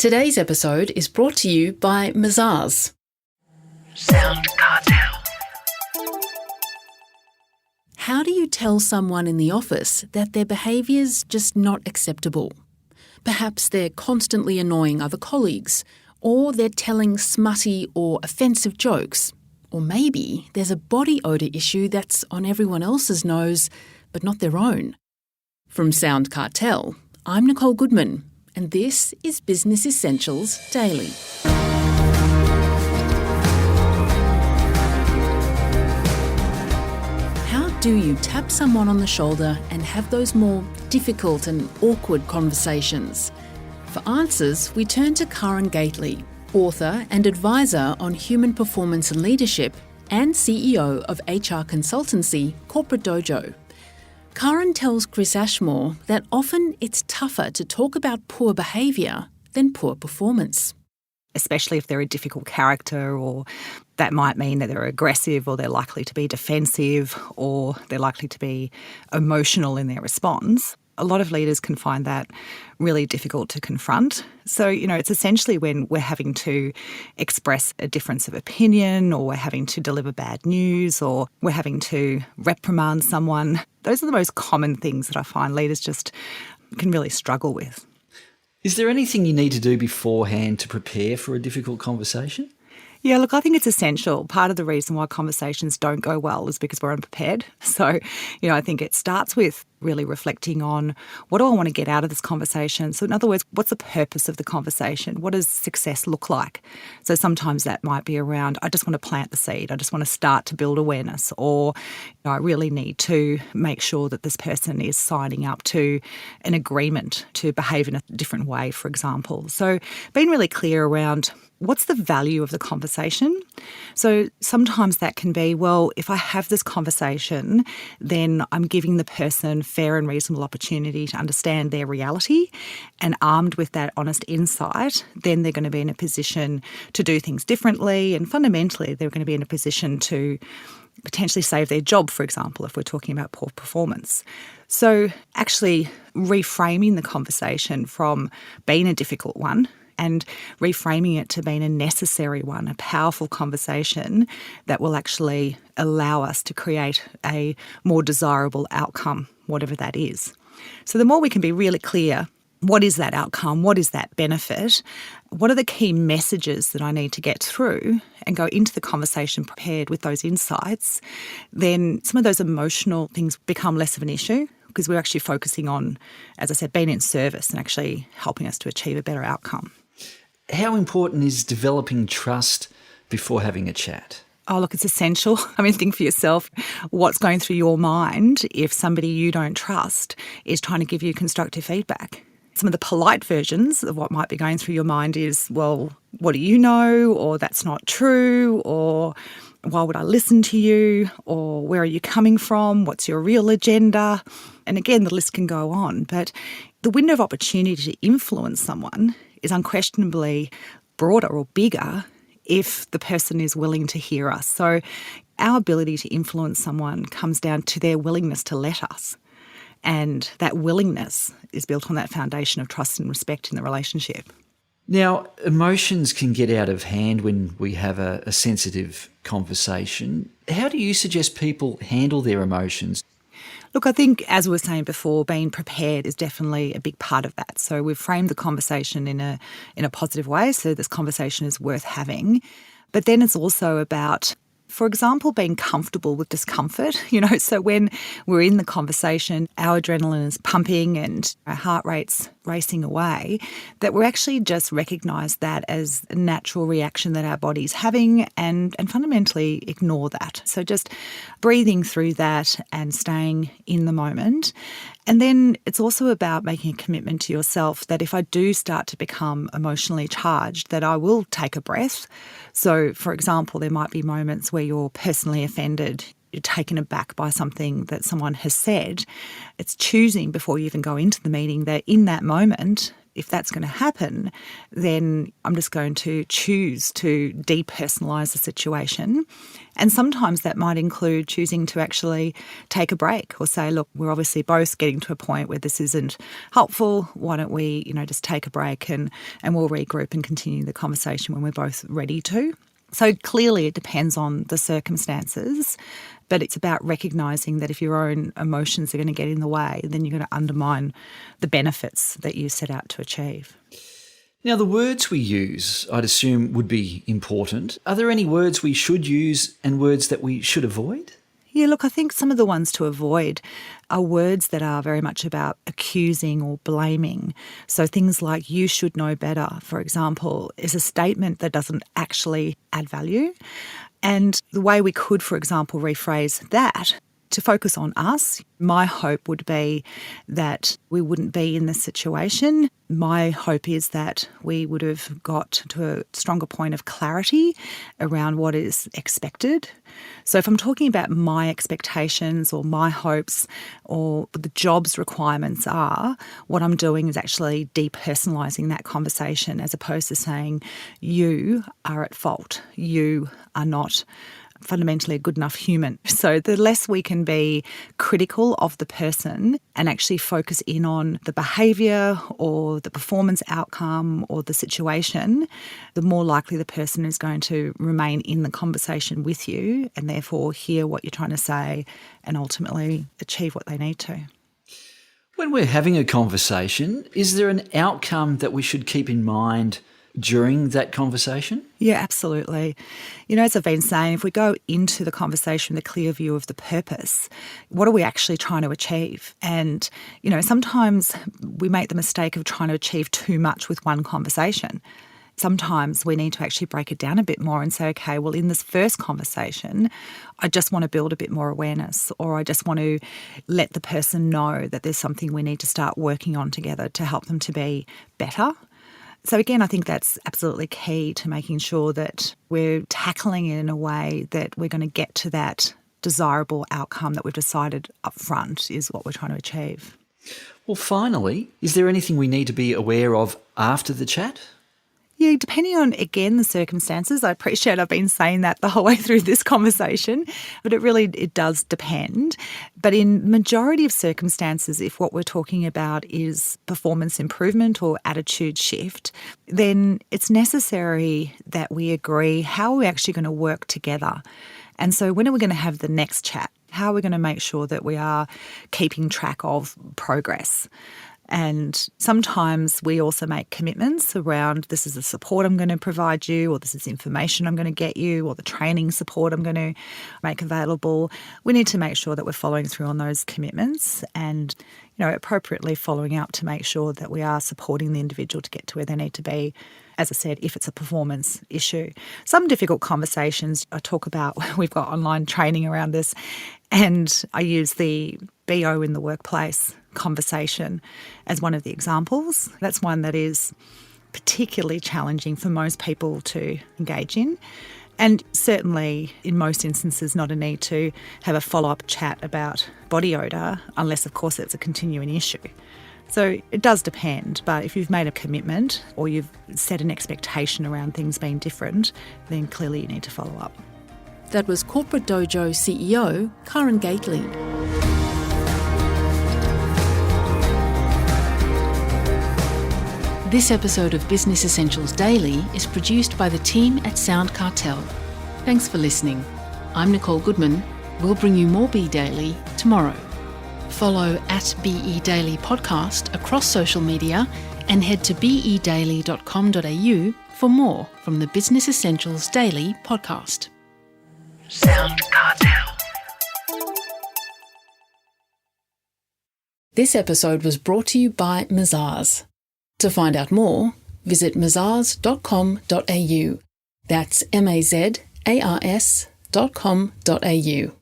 Today's episode is brought to you by Mazars. SoundCartel. How do you tell someone in the office that their behaviour's just not acceptable? Perhaps they're constantly annoying other colleagues, or they're telling smutty or offensive jokes. Or maybe there's a body odour issue that's on everyone else's nose, but not their own. From SoundCartel, I'm Nicole Goodman, and this is Business Essentials Daily. How do you tap someone on the shoulder and have those more difficult and awkward conversations? For answers, we turn to Karen Gately, author and advisor on human performance and leadership and CEO of HR consultancy Corporate Dojo. Karen tells Chris Ashmore that often it's tougher to talk about poor behaviour than poor performance. Especially if they're a difficult character, or that might mean that they're aggressive, or they're likely to be defensive, or they're likely to be emotional in their response. A lot of leaders can find that really difficult to confront. So, it's essentially when we're having to express a difference of opinion, or we're having to deliver bad news, or we're having to reprimand someone. Those are the most common things that I find leaders just can really struggle with. Is there anything you need to do beforehand to prepare for a difficult conversation? Yeah, look, I think it's essential. Part of the reason why conversations don't go well is because we're unprepared. So, I think it starts with really reflecting on, what do I want to get out of this conversation? So in other words, what's the purpose of the conversation? What does success look like? So sometimes that might be around, I just want to plant the seed. I just want to start to build awareness, or I really need to make sure that this person is signing up to an agreement to behave in a different way, for example. So being really clear around what's the value of the conversation? So sometimes that can be, well, if I have this conversation, then I'm giving the person fair and reasonable opportunity to understand their reality, and armed with that honest insight, then they're going to be in a position to do things differently, and fundamentally they're going to be in a position to potentially save their job, for example, if we're talking about poor performance. So actually reframing the conversation from being a difficult one and reframing it to being a necessary one, a powerful conversation that will actually allow us to create a more desirable outcome, whatever that is. So the more we can be really clear, what is that outcome? What is that benefit? What are the key messages that I need to get through, and go into the conversation prepared with those insights, then some of those emotional things become less of an issue, because we're actually focusing on, as I said, being in service and actually helping us to achieve a better outcome. How important is developing trust before having a chat? Oh, look, it's essential. Think for yourself what's going through your mind if somebody you don't trust is trying to give you constructive feedback. Some of the polite versions of what might be going through your mind is, well, what do you know? Or that's not true? Or why would I listen to you? Or where are you coming from? What's your real agenda? And again, the list can go on. But the window of opportunity to influence someone is unquestionably broader or bigger if the person is willing to hear us. So our ability to influence someone comes down to their willingness to let us. And that willingness is built on that foundation of trust and respect in the relationship. Now, emotions can get out of hand when we have a sensitive conversation. How do you suggest people handle their emotions? Look, I think, as we were saying before, being prepared is definitely a big part of that. So we've framed the conversation in a positive way, so this conversation is worth having. But then it's also about, for example, being comfortable with discomfort. So when we're in the conversation, our adrenaline is pumping and our heart rate's racing away, that we actually just recognise that as a natural reaction that our body's having, and fundamentally ignore that. So just breathing through that and staying in the moment. And then it's also about making a commitment to yourself that if I do start to become emotionally charged, that I will take a breath. So, for example, there might be moments where you're personally offended, you're taken aback by something that someone has said. It's choosing before you even go into the meeting that in that moment, if that's going to happen, then I'm just going to choose to depersonalise the situation. And sometimes that might include choosing to actually take a break or say, look, we're obviously both getting to a point where this isn't helpful. Why don't we, just take a break and we'll regroup and continue the conversation when we're both ready to. So clearly it depends on the circumstances, but it's about recognising that if your own emotions are going to get in the way, then you're going to undermine the benefits that you set out to achieve. Now, the words we use, I'd assume, would be important. Are there any words we should use and words that we should avoid? Yeah, look, I think some of the ones to avoid are words that are very much about accusing or blaming. So things like "you should know better," for example, is a statement that doesn't actually add value. And the way we could, for example, rephrase that to focus on us, my hope would be that we wouldn't be in this situation. My hope is that we would have got to a stronger point of clarity around what is expected. So if I'm talking about my expectations or my hopes or the job's requirements are, what I'm doing is actually depersonalising that conversation as opposed to saying, you are at fault, you are not fundamentally a good enough human. So the less we can be critical of the person and actually focus in on the behaviour or the performance outcome or the situation, the more likely the person is going to remain in the conversation with you and therefore hear what you're trying to say and ultimately achieve what they need to. When we're having a conversation, is there an outcome that we should keep in mind during that conversation? Yeah, absolutely. As I've been saying, if we go into the conversation with a clear view of the purpose, what are we actually trying to achieve? And, sometimes we make the mistake of trying to achieve too much with one conversation. Sometimes we need to actually break it down a bit more and say, okay, well, in this first conversation, I just want to build a bit more awareness, or I just want to let the person know that there's something we need to start working on together to help them to be better. So again, I think that's absolutely key to making sure that we're tackling it in a way that we're going to get to that desirable outcome that we've decided up front is what we're trying to achieve. Well, finally, is there anything we need to be aware of after the chat? Yeah, depending on, again, the circumstances. I appreciate I've been saying that the whole way through this conversation, but it does depend. But in majority of circumstances, if what we're talking about is performance improvement or attitude shift, then it's necessary that we agree how are we actually going to work together. And so when are we going to have the next chat? How are we going to make sure that we are keeping track of progress? And sometimes we also make commitments around this is the support I'm going to provide you, or this is information I'm going to get you, or the training support I'm going to make available. We need to make sure that we're following through on those commitments and, appropriately following up to make sure that we are supporting the individual to get to where they need to be. As I said, if it's a performance issue. Some difficult conversations I talk about, we've got online training around this, and I use the BO in the workplace conversation as one of the examples. That's one that is particularly challenging for most people to engage in. And certainly, in most instances, not a need to have a follow-up chat about body odour, unless, of course, it's a continuing issue. So it does depend, but if you've made a commitment or you've set an expectation around things being different, then clearly you need to follow up. That was Corporate Dojo CEO Karen Gately. This episode of Business Essentials Daily is produced by the team at SoundCartel. Thanks for listening. I'm Nicole Goodman. We'll bring you more Be Daily tomorrow. Follow @BE Daily Podcast across social media and head to bedaily.com.au for more from the Business Essentials Daily podcast. SoundCartel. This episode was brought to you by Mazars. To find out more, visit mazars.com.au. That's mazars.com.au.